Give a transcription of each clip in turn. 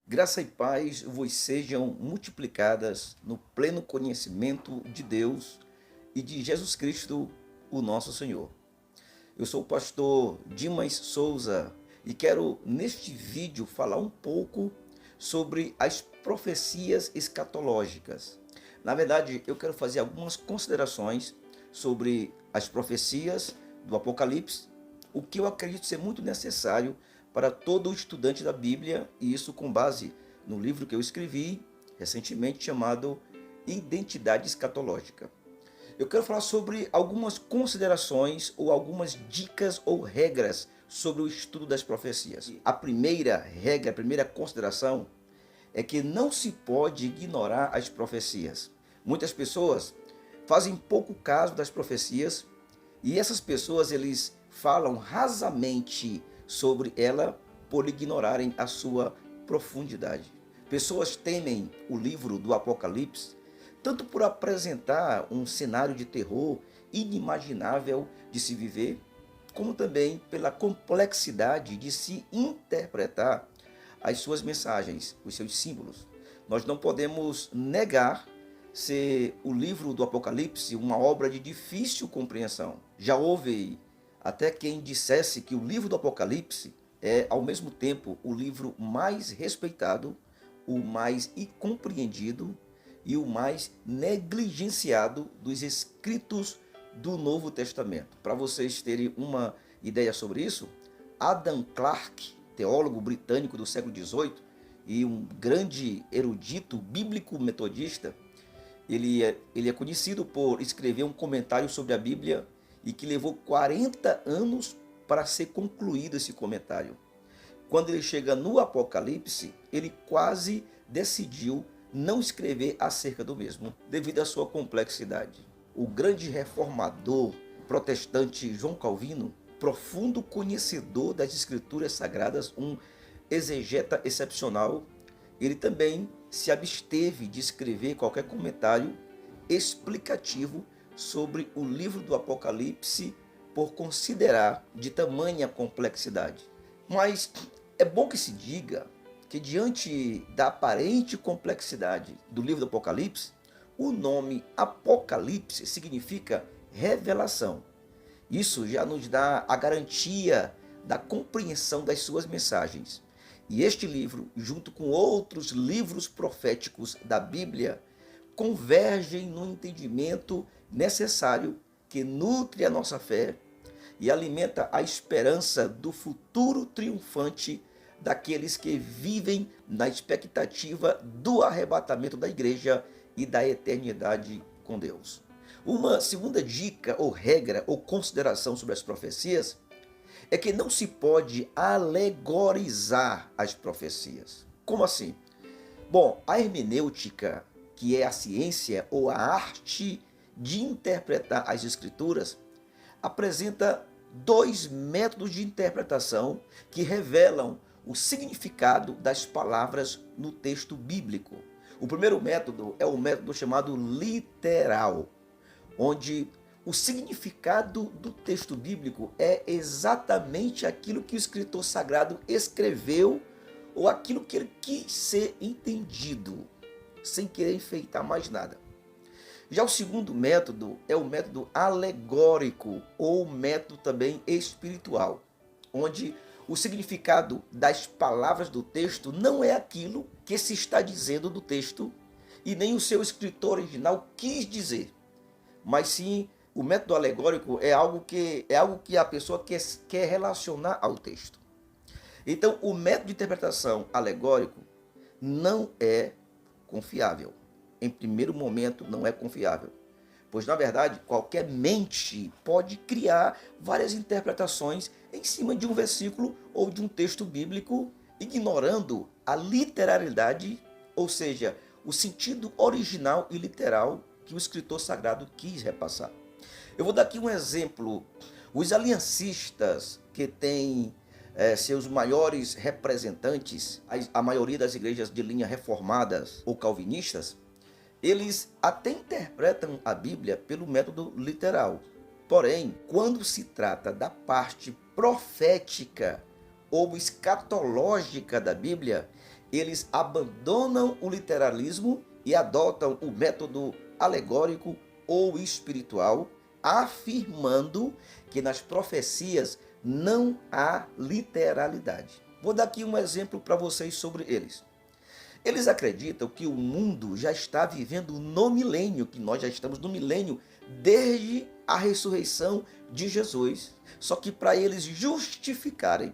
Graça e paz vos sejam multiplicadas no pleno conhecimento de Deus e de Jesus Cristo, o nosso Senhor. Eu sou o pastor Dimas Souza e quero neste vídeo falar um pouco sobre as profecias escatológicas. Na verdade, eu quero fazer algumas considerações sobre as profecias do Apocalipse, o que eu acredito ser muito necessário para todo estudante da Bíblia, e isso com base no livro que eu escrevi recentemente chamado Identidade Escatológica. Eu quero falar sobre algumas considerações ou algumas dicas ou regras sobre o estudo das profecias. A primeira regra, a primeira consideração é que não se pode ignorar as profecias. Muitas pessoas fazem pouco caso das profecias e essas pessoas eles falam rasamente sobre ela por ignorarem a sua profundidade. Pessoas temem o livro do Apocalipse tanto por apresentar um cenário de terror inimaginável de se viver, como também pela complexidade de se interpretar as suas mensagens, os seus símbolos. Nós não podemos negar ser o livro do Apocalipse uma obra de difícil compreensão. Já houve até quem dissesse que o livro do Apocalipse é, ao mesmo tempo, o livro mais respeitado, o mais incompreendido e o mais negligenciado dos escritos do Novo Testamento. Para vocês terem uma ideia sobre isso, Adam Clarke, teólogo britânico do século XVIII e um grande erudito bíblico metodista, ele é conhecido por escrever um comentário sobre a Bíblia e que levou 40 anos para ser concluído esse comentário. Quando ele chega no Apocalipse, ele quase decidiu não escrever acerca do mesmo, devido à sua complexidade. O grande reformador protestante João Calvino, profundo conhecedor das escrituras sagradas, um exegeta excepcional, ele também se absteve de escrever qualquer comentário explicativo sobre o livro do Apocalipse por considerar de tamanha complexidade. Mas é bom que se diga que diante da aparente complexidade do livro do Apocalipse, o nome Apocalipse significa revelação. Isso já nos dá a garantia da compreensão das suas mensagens. E este livro, junto com outros livros proféticos da Bíblia, convergem no entendimento necessário que nutre a nossa fé e alimenta a esperança do futuro triunfante daqueles que vivem na expectativa do arrebatamento da igreja e da eternidade com Deus. Uma segunda dica ou regra ou consideração sobre as profecias é que não se pode alegorizar as profecias. Como assim? Bom, a hermenêutica, que é a ciência ou a arte de interpretar as escrituras, apresenta dois métodos de interpretação que revelam o significado das palavras no texto bíblico. O primeiro método é o método chamado literal, onde o significado do texto bíblico é exatamente aquilo que o escritor sagrado escreveu ou aquilo que ele quis ser entendido, sem querer enfeitar mais nada. Já o segundo método é o método alegórico ou método também espiritual, onde o significado das palavras do texto não é aquilo que se está dizendo do texto e nem o seu escritor original quis dizer, mas sim o método alegórico é algo que a pessoa quer relacionar ao texto. Então, o método de interpretação alegórico não é confiável. Em primeiro momento, não é confiável. Pois, na verdade, qualquer mente pode criar várias interpretações em cima de um versículo ou de um texto bíblico, ignorando a literalidade, ou seja, o sentido original e literal que o escritor sagrado quis repassar. Eu vou dar aqui um exemplo. Os aliancistas, que têm seus maiores representantes, a maioria das igrejas de linha reformadas ou calvinistas, eles até interpretam a Bíblia pelo método literal. Porém, quando se trata da parte profética ou escatológica da Bíblia, eles abandonam o literalismo e adotam o método alegórico ou espiritual, afirmando que nas profecias não há literalidade. Vou dar aqui um exemplo para vocês sobre eles. Eles acreditam que o mundo já está vivendo no milênio, que nós já estamos no milênio desde a ressurreição de Jesus. Só que para eles justificarem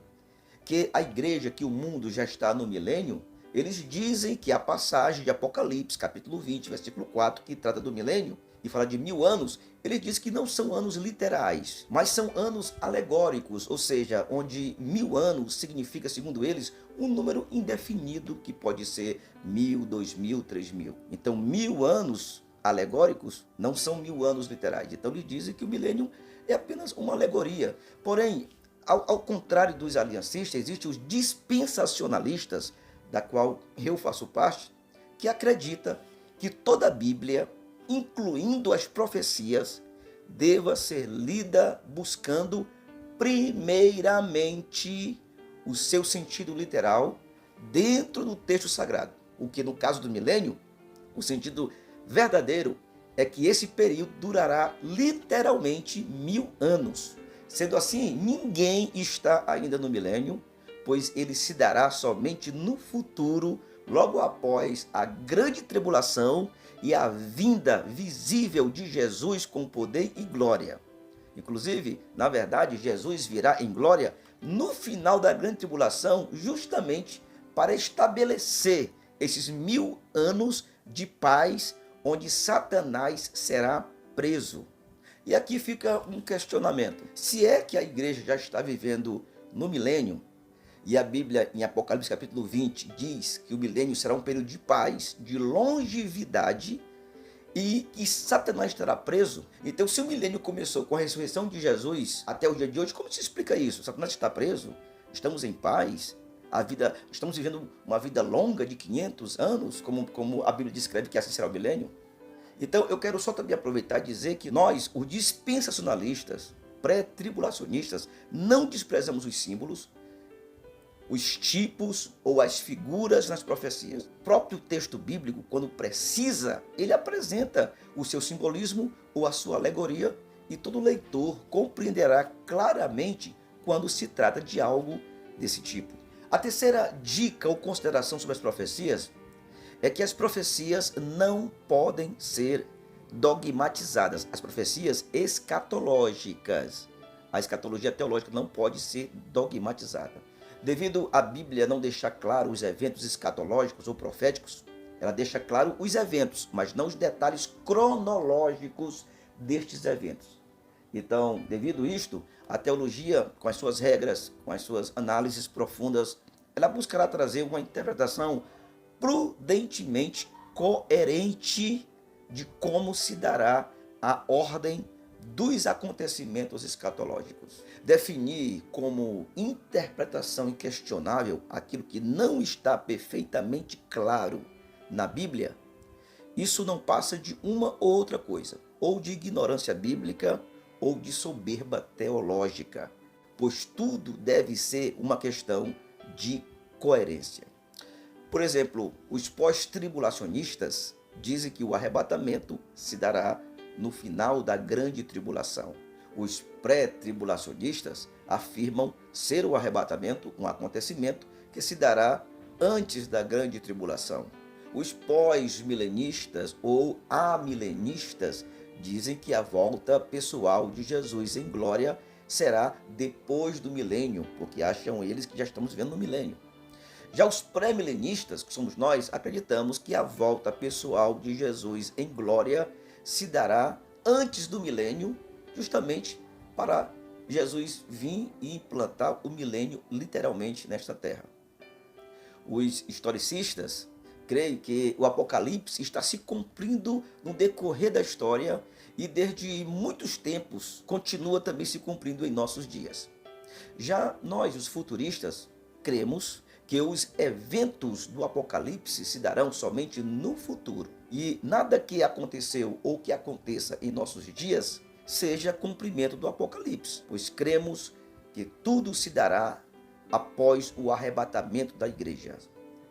que a igreja, que o mundo já está no milênio, eles dizem que a passagem de Apocalipse, capítulo 20, versículo 4, que trata do milênio e fala de 1000 anos, ele diz que não são anos literais, mas são anos alegóricos, ou seja, onde 1000 anos significa, segundo eles, um número indefinido que pode ser 1000, 2000, 3000. Então, 1000 anos alegóricos não são 1000 anos literais. Então, eles dizem que o milênio é apenas uma alegoria. Porém, ao contrário dos aliancistas, existem os dispensacionalistas, da qual eu faço parte, que acredita que toda a Bíblia, incluindo as profecias, deva ser lida buscando primeiramente o seu sentido literal dentro do texto sagrado. O que no caso do milênio, o sentido verdadeiro é que esse período durará literalmente 1000 anos. Sendo assim, ninguém está ainda no milênio, pois ele se dará somente no futuro, logo após a grande tribulação e a vinda visível de Jesus com poder e glória. Inclusive, na verdade, Jesus virá em glória no final da grande tribulação, justamente para estabelecer esses 1000 anos de paz, onde Satanás será preso. E aqui fica um questionamento. Se é que a igreja já está vivendo no milênio, e a Bíblia, em Apocalipse capítulo 20, diz que o milênio será um período de paz, de longevidade, e que Satanás estará preso. Então, se o milênio começou com a ressurreição de Jesus até o dia de hoje, como se explica isso? Satanás está preso? Estamos em paz? Estamos vivendo uma vida longa de 500 anos, como a Bíblia descreve que assim será o milênio? Então, eu quero só também aproveitar e dizer que nós, os dispensacionalistas, pré-tribulacionistas, não desprezamos os símbolos, os tipos ou as figuras nas profecias. O próprio texto bíblico, quando precisa, ele apresenta o seu simbolismo ou a sua alegoria, e todo leitor compreenderá claramente quando se trata de algo desse tipo. A terceira dica ou consideração sobre as profecias é que as profecias não podem ser dogmatizadas. As profecias escatológicas. A escatologia teológica não pode ser dogmatizada. Devido à Bíblia não deixar claro os eventos escatológicos ou proféticos, ela deixa claro os eventos, mas não os detalhes cronológicos destes eventos. Então, devido a isto, a teologia, com as suas regras, com as suas análises profundas, ela buscará trazer uma interpretação prudentemente coerente de como se dará a ordem dos acontecimentos escatológicos. Definir como interpretação inquestionável aquilo que não está perfeitamente claro na Bíblia, isso não passa de uma ou outra coisa, ou de ignorância bíblica, ou de soberba teológica, pois tudo deve ser uma questão de coerência. Por exemplo, os pós-tribulacionistas dizem que o arrebatamento se dará no final da grande tribulação. Os pré-tribulacionistas afirmam ser o arrebatamento um acontecimento que se dará antes da grande tribulação. Os pós-milenistas ou amilenistas dizem que a volta pessoal de Jesus em glória será depois do milênio, porque acham eles que já estamos vivendo no milênio. Já os pré-milenistas, que somos nós, acreditamos que a volta pessoal de Jesus em glória se dará antes do milênio, justamente para Jesus vir e implantar o milênio literalmente nesta terra. Os historicistas creem que o Apocalipse está se cumprindo no decorrer da história e desde muitos tempos continua também se cumprindo em nossos dias. Já nós, os futuristas, cremos que os eventos do Apocalipse se darão somente no futuro. E nada que aconteceu ou que aconteça em nossos dias seja cumprimento do Apocalipse, pois cremos que tudo se dará após o arrebatamento da igreja.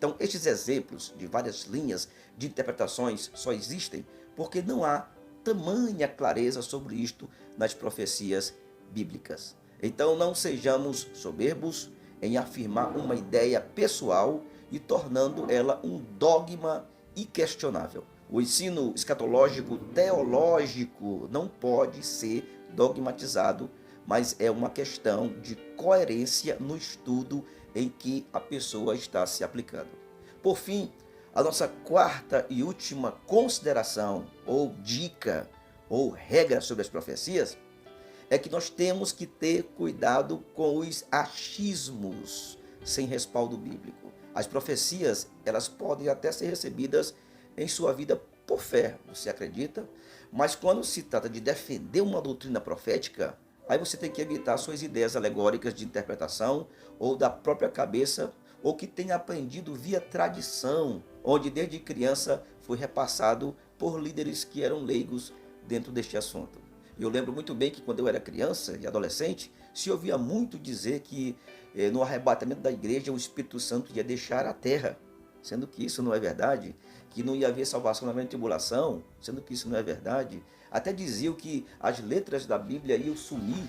Então, estes exemplos de várias linhas de interpretações só existem porque não há tamanha clareza sobre isto nas profecias bíblicas. Então, não sejamos soberbos em afirmar uma ideia pessoal e tornando ela um dogma inquestionável. O ensino escatológico teológico não pode ser dogmatizado, mas é uma questão de coerência no estudo em que a pessoa está se aplicando. Por fim, a nossa quarta e última consideração, ou dica, ou regra sobre as profecias, é que nós temos que ter cuidado com os achismos sem respaldo bíblico. As profecias, elas podem até ser recebidas em sua vida por fé, você acredita? Mas quando se trata de defender uma doutrina profética, aí você tem que evitar suas ideias alegóricas de interpretação ou da própria cabeça, ou que tenha aprendido via tradição, onde desde criança foi repassado por líderes que eram leigos dentro deste assunto. Eu lembro muito bem que quando eu era criança e adolescente, se ouvia muito dizer que no arrebatamento da igreja o Espírito Santo ia deixar a terra, sendo que isso não é verdade, que não ia haver salvação na grande tribulação, sendo que isso não é verdade. Até diziam que as letras da Bíblia iam sumir,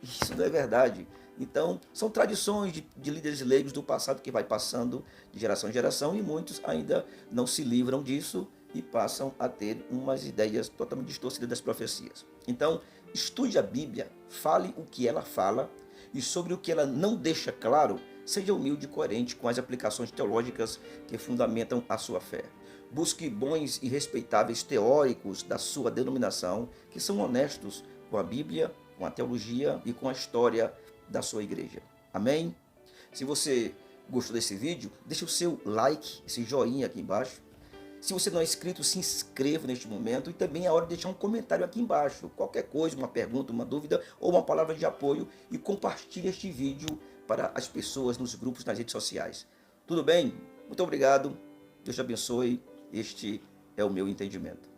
isso não é verdade. Então, são tradições de líderes leigos do passado que vai passando de geração em geração e muitos ainda não se livram disso e passam a ter umas ideias totalmente distorcidas das profecias. Então, estude a Bíblia, fale o que ela fala e sobre o que ela não deixa claro, seja humilde e coerente com as aplicações teológicas que fundamentam a sua fé. Busque bons e respeitáveis teóricos da sua denominação que são honestos com a Bíblia, com a teologia e com a história da sua igreja. Amém? Se você gostou desse vídeo, deixe o seu like, esse joinha aqui embaixo. Se você não é inscrito, se inscreva neste momento e também é hora de deixar um comentário aqui embaixo. Qualquer coisa, uma pergunta, uma dúvida ou uma palavra de apoio e compartilhe este vídeo para as pessoas nos grupos, nas redes sociais. Tudo bem? Muito obrigado. Deus te abençoe. Este é o meu entendimento.